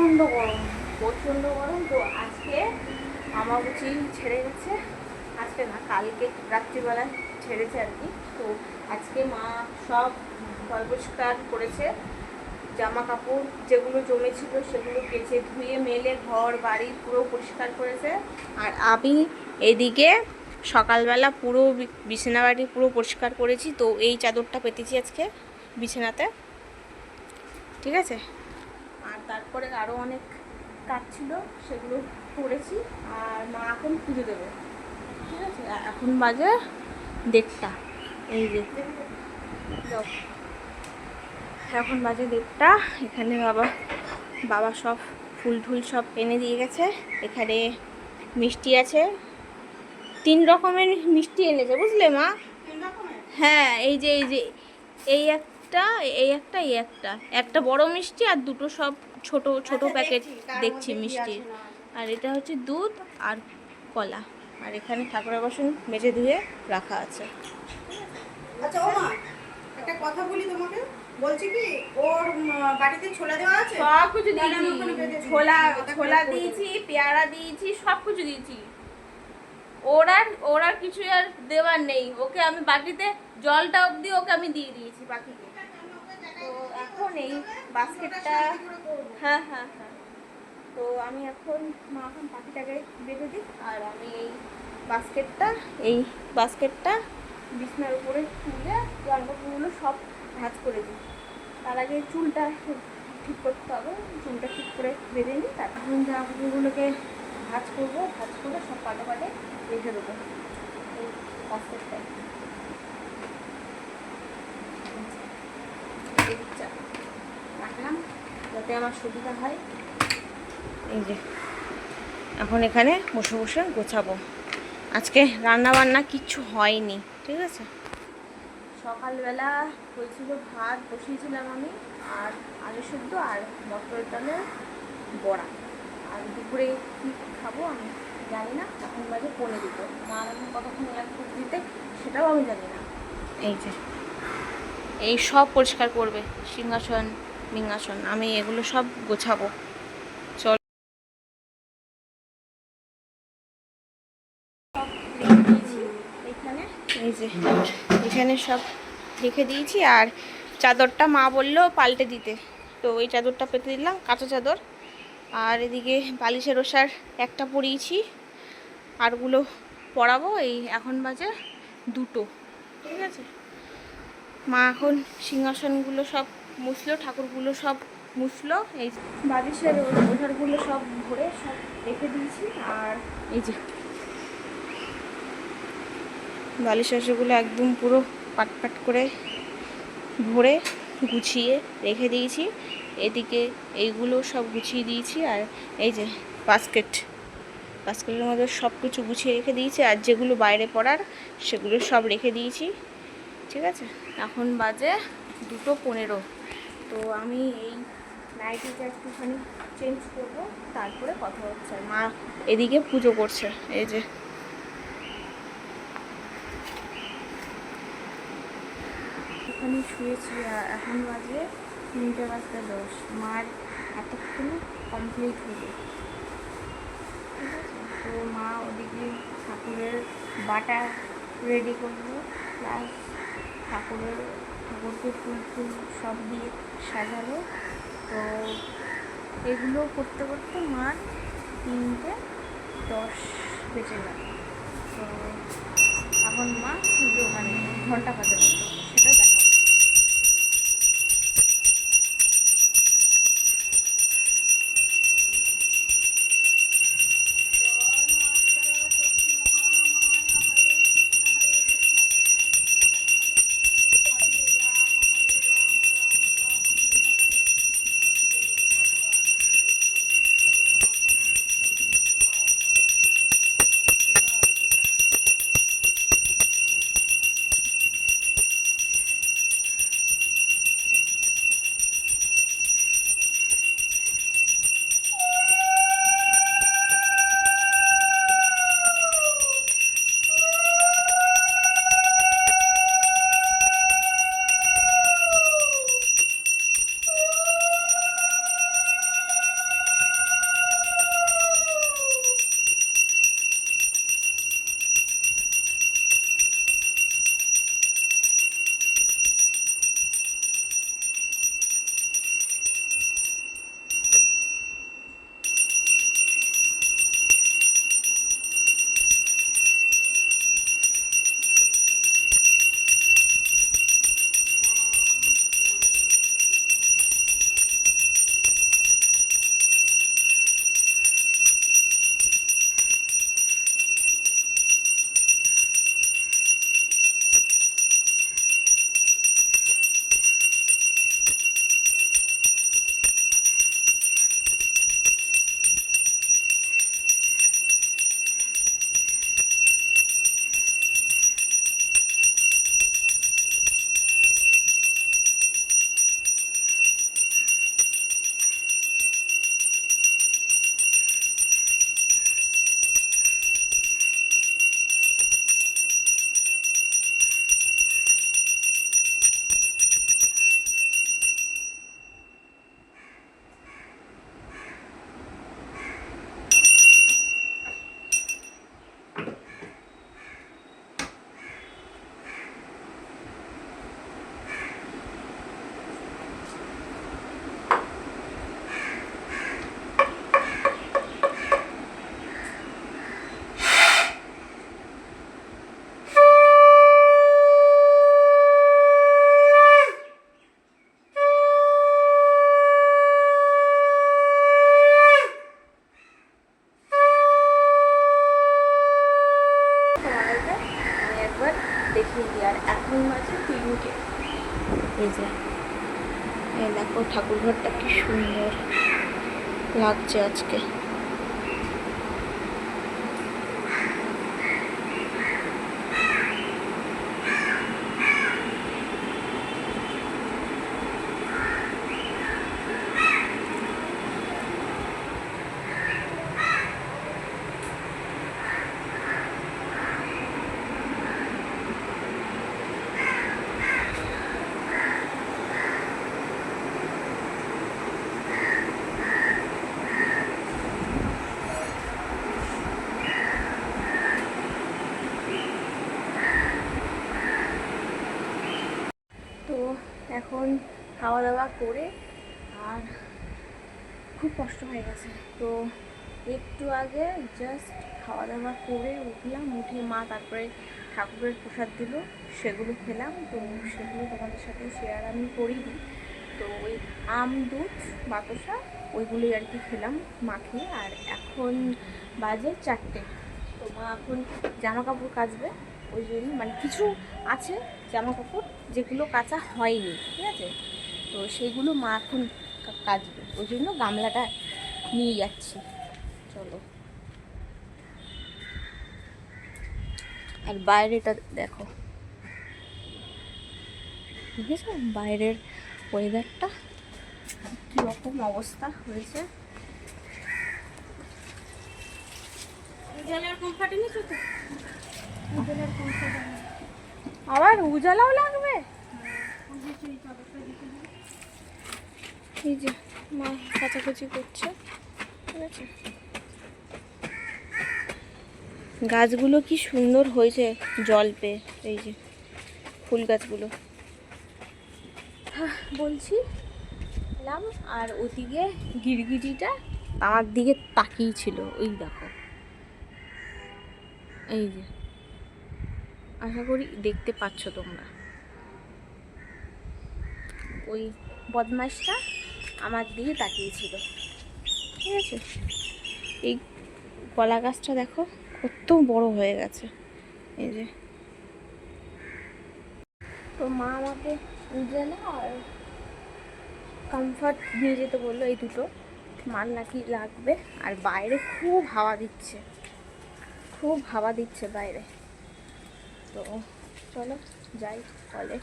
প্রচণ্ড গরম, প্রচণ্ড গরম। তো আজকে আমাবুচি ছেড়ে গেছে, আজকে না কালকে রাত্রিবেলায় ছেড়েছে আর কি। তো আজকে মা সব পরিষ্কার করেছে, জামা কাপড় যেগুলো জমেছিল সেগুলো কেচে ধুয়ে মেলে ঘর বাড়ি পুরো পরিষ্কার করেছে। আর আমি এদিকে সকালবেলা পুরো বিছানা বাড়ি পুরো পরিষ্কার করেছি। তো এই চাদরটা পেতেছি আজকে বিছানাতে, ঠিক আছে। আর তারপরে আরও অনেক কাজ ছিল, সেগুলো করেছি। আর মা এখন পুজো দেবে, ঠিক আছে। এখন বাজে 1:30, এই যে এখন বাজে 1:30। এখানে বাবা সব ফুল টুল সব এনে দিয়ে গেছে। এখানে মিষ্টি আছে, 3 রকমের মিষ্টি এনেছে, বুঝলে মা? হ্যাঁ, এই যে এই একটা, একটা বড় মিষ্টি আর দুটো সব ছোট ছোট প্যাকেট দেখছি মিষ্টির। আর এটা হচ্ছে দুধ আর কলা। আর এখানে ঠাকুরের বাসন মেজে ধুয়ে রাখা আছে। আচ্ছা ও মা, একটা কথা বলি তোমাকে। বলছি কি, ওর বাড়িতে ছোলা দেওয়া আছে? সব কিছু দিয়েছি, ছোলা দিয়েছি, পেয়ারা দিয়েছি, সব কিছু দিয়েছি। ওর আর কিছু আর দেওয়ার নেই। ওকে আমি বাটিতে জলটা অবধি ওকে আমি দিয়ে দিয়েছি পাখিকে। তো এখন এই বাস্কেটটা, হ্যাঁ হ্যাঁ হ্যাঁ, তো আমি এখন পাখিটাকে বেঁধে দিই। আর আমি এই বাস্কেটটা বিছনার উপরে তুলে জামাকাপড়গুলো সব ভাঁজ করে দিই। তার আগে চুলটা ঠিক করতে হবে, চুলটা ঠিক করে বেঁধে নিই। তারপর জামাকাপড়গুলোকে ভাঁজ করবো, ভাঁজ করে সব পাটে পাটে রেখে দেবো এই বাস্কেটটায়। রাখলাম যাতে আমার সুবিধা হয়। এই যে এখন এখানে বসে বসে গোছাবো। আজকে রান্না বান্না কিচ্ছু হয়নি, ঠিক আছে। সকালবেলা হয়েছিল ভাত বসিয়েছিলাম আমি, আর আলু সেদ্ধ আর মটর ডালের বড়া। আর দুপুরে কী খাবো আমি জানি না। এখন বাজে 1:45। মা এখন কতক্ষণ লাগবে দিতে সেটাও আমি জানি না। এই যে এই সব পরিষ্কার করবে, সিংহাসন মিংহাসন, আমি এগুলো সব গোছাবো। চল, এই যে এখানে সব রেখে দিয়েছি। আর চাদরটা মা বললো পাল্টে দিতে, তো ওই চাদরটা পেতে দিলাম, কাঁচা চাদর। আর এদিকে বালিশের ওষার একটা পরিয়েছি, আরগুলো পরাবো। এই এখন বাজে 2, ঠিক আছে। মা এখন সিংহাসনগুলো সব মুছলো, ঠাকুরগুলো সব মুছলো। এই বালিশের ওষারগুলো সব ভরে সব রেখে দিয়েছি। আর এই যে বালিশ ওষারগুলো একদম পুরো পাট করে ভরে গুছিয়ে রেখে দিয়েছি। এদিকে এইগুলো সব গুছিয়ে দিয়েছি। আর এই যে বাস্কেটের মধ্যে সব কিছু গুছিয়ে রেখে দিয়েছি। আর যেগুলো বাইরে পড়ার সেগুলো সব রেখে দিয়েছি, ঠিক আছে। এখন বাজে 2:15। তো আমি এই নাইটিটা একটুখানি চেঞ্জ করব, তারপরে কথা হচ্ছে। মা এদিকে পুজো করছে, এই যে ওখানে শুয়েছি। এখন বাজে 3:10। মার এতক্ষণে কমপ্লিট হলো, ঠিক আছে। তো মা ওদিকে ঠাকুরের বাটা রেডি করলো, প্লাস ঠাকুরকে ফুল সব দিয়ে সাজালো। তো এগুলো করতে করতে মার 3:10 বেজে গেল। তো এখন মা পুজো মানে ঘন্টা বাজাবে, সেটা দেখাবো। এই যে এই দেখো ঠাকুর ঘরটা কি সুন্দর লাগছে আজকে। তো এখন খাওয়া দাওয়া করে আর খুব কষ্ট হয়ে গেছে, তো একটু আগে জাস্ট খাওয়া দাওয়া করে উঠলাম, উঠে মা তারপরে ঠাকুরের প্রসাদ দিল, সেগুলো খেলাম। তো সেগুলো তোমাদের সাথে শেয়ার আমি করিনি। তো ওই আম দুধ বাতাসা ওইগুলোই আর কি খেলাম মাখিয়ে। আর এখন বাজে 4টে। তো মা এখন জামা কাপড় কাচবে, ওই জন্য মানে কিছু আছে জামা কাপড় যেগুলো কাচা হয়নি, ঠিক আছে, তো সেইগুলো মা এখন কাচবে, ওই জন্য গামলাটা নিয়ে যাচ্ছি। চলো। আর বাইরেটা দেখো, বুঝেছো বাইরের ওয়েদারটা কি রকম অবস্থা হয়েছে। আবার উজালাও লাগবে। এই যে মা কাচাকুচি করছে, ঠিক আছে। গাছগুলো কি সুন্দর হয়েছে জল পেয়ে, এই যে ফুল গাছগুলো বলছি এলাম। আর ওদিকে গিরগিটিটা আমার দিকে তাকিয়ে ছিল, ওই দেখো, এই যে, আশা করি দেখতে পাচ্ছ তোমরা। ওই বদমাশটা আমার দিকে তাকিয়েছিল, ঠিক আছে। এই কলা গাছটা দেখো কত বড় হয়ে গেছে, এই যে। তো মা আমাকে উজালা আর কমফর্ট নিয়ে যেতে বললো, এই দুটো মার নাকি লাগবে। আর বাইরে খুব হাওয়া দিচ্ছে, খুব হাওয়া দিচ্ছে বাইরে। তো চলো যাই কলে।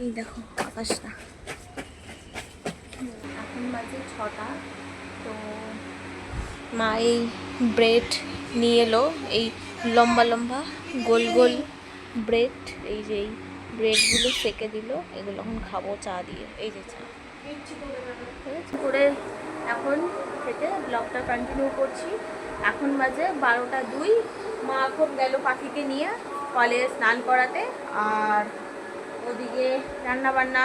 এই দেখো আকাশটা, এখন বাজে 6টা। তো মা এই ব্রেড নিয়ে এলো, এই লম্বা লম্বা গোল গোল ব্রেড, এই যে এই ব্রেডগুলো সেকে দিল, এগুলো এখন খাবো চা দিয়ে, এই যে চা করে। এখন থেকে ব্লগটা কন্টিনিউ করছি। এখন বাজে 12টা 2। মা এখন গেল পাখিকে নিয়ে কলে স্নান করাতে। আর ওদিকে রান্নাবান্না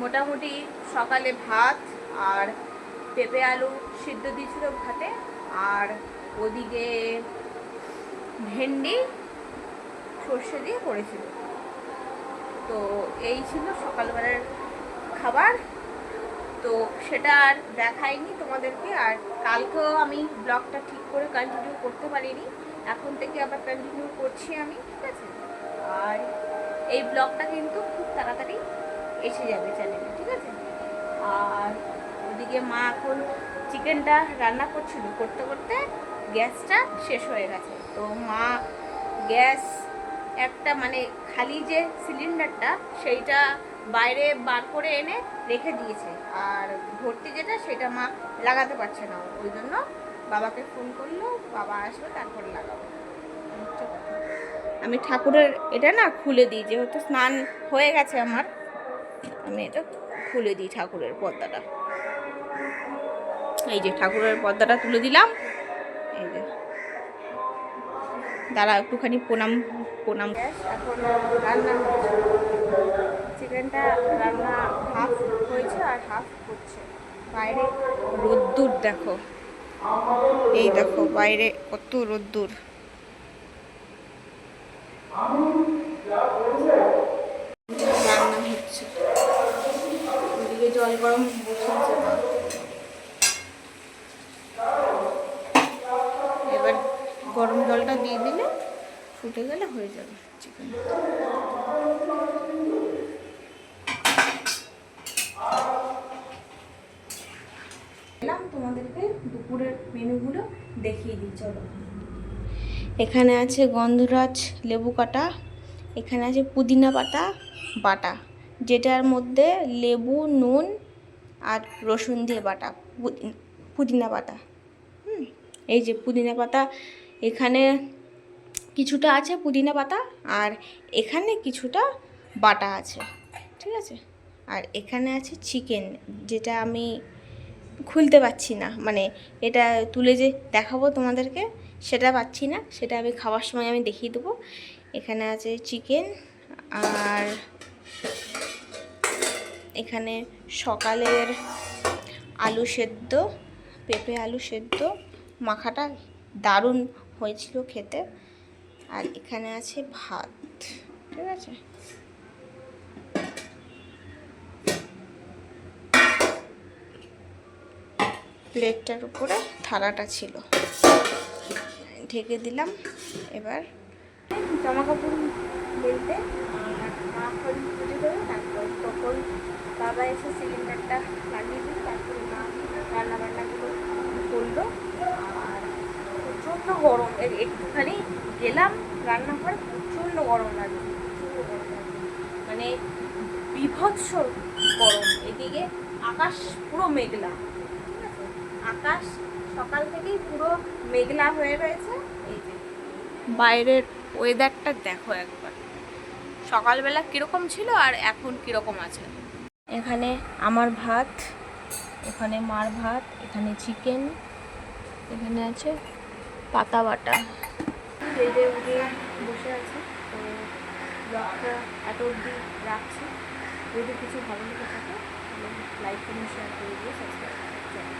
মোটামুটি সকালে ভাত আর পেঁপে আলু সিদ্ধ দিয়েছিল ভাতে, আর ওদিকে ভেন্ডি সর্ষে দিয়ে করেছিল। তো এই ছিল সকালবেলার খাবার। তো সেটা আর দেখাইনি তোমাদেরকে। আর কালকেও আমি ব্লগটা ঠিক করে কন্টিনিউ করতে পারিনি, এখন থেকে আবার কন্টিনিউ করছি আমি, ঠিক আছে। আর এই ব্লগটা কিন্তু খুব তাড়াতাড়ি এসে যাবে চ্যানেলে, ঠিক আছে। আর ওদিকে মা এখন চিকেনটা রান্না করছিল, করতে করতে গ্যাসটা শেষ হয়ে গেছে। তো মা গ্যাস একটা মানে খালি যে সিলিন্ডারটা সেইটা বাইরে বার করে এনে রেখে দিয়েছে, আর ভর্তি যেটা সেটা মা লাগাতে পারছে না, ওই জন্য বাবাকে ফোন করলো, বাবা আসবে তারপরে লাগাবো। আমি ঠাকুরের এটা না খুলে দিই, যেহেতু স্নান হয়ে গেছে আমার, আমি এটা খুলে দিই ঠাকুরের পর্দাটা। এই যে ঠাকুরের পর্দাটা তুলে দিলাম, এই যে। দাঁড়া একটুখানি প্রণাম। এখন রান্না হচ্ছে, চিকেনটা রান্না হাফ হয়েছে আর হাফ হচ্ছে। বাইরে রোদ্দুর দেখো, এই দেখো বাইরে কত রোদ্দুর। রান্না হচ্ছে। জল গরম বসিয়েছে মা। এবার গরম জলটা দিয়ে দিলে ফুটে গেলে হয়ে যাবে চিকেন। তোমাদেরকে দুপুরের মেনুগুলো দেখিয়ে দিই চলো। এখানে আছে গন্ধরাজ লেবু কাটা, এখানে আছে পুদিনা পাতা বাটা, যেটার মধ্যে লেবু, নুন আর রসুন দিয়ে বাটা পুদিনা পাতা। এই যে পুদিনা পাতা, এখানে কিছুটা আছে পুদিনা পাতা আর এখানে কিছুটা বাটা আছে, ঠিক আছে। আর এখানে আছে চিকেন, যেটা আমি খুলতে পারছি না, মানে এটা তুলে যে দেখাবো তোমাদেরকে সেটা পাচ্ছি না, সেটা আমি খাওয়ার সময় আমি দেখিয়ে দেবো। এখানে আছে চিকেন, আর এখানে সকালের আলু সেদ্ধ, পেঁপে আলু সেদ্ধ মাখাটা দারুণ হয়েছিল খেতে। আর এখানে আছে ভাত, ঠিক আছে। প্লেটটার উপরে থালাটা ছিল, ঢেকে দিলাম। এবার জামা কাপড় বেলতে আর মা পুজো দেবে, তারপর তখন বাবা এসে সিলিন্ডারটা লাগিয়ে দিল, তারপরে মা রান্নাবান্নাগুলো করলো। আর প্রচণ্ড গরম, একটুখানি গেলাম রান্নাঘরে, প্রচণ্ড গরম লাগছে, মানে বিভৎস গরম। এদিকে আকাশ পুরো মেঘলা, ঠিক আছে, আকাশ সকাল থেকেই পুরো মেঘলা হয়ে রয়েছে। এই যে বাইরের ওয়েদারটা দেখো একবার, সকালবেলা কীরকম ছিল আর এখন কীরকম আছে। এখানে আমার ভাত, এখানে মার ভাত, এখানে চিকেন, এখানে আছে পাতা বাটা। বেডে উঠে বসে আছে, তো ব্লগটা এত অবধি রাখছি। যদি কিছু ভালো লেগে থাকে তাহলে লাইক করুন, শেয়ার করে দিয়ে সাবস্ক্রাইব করুন।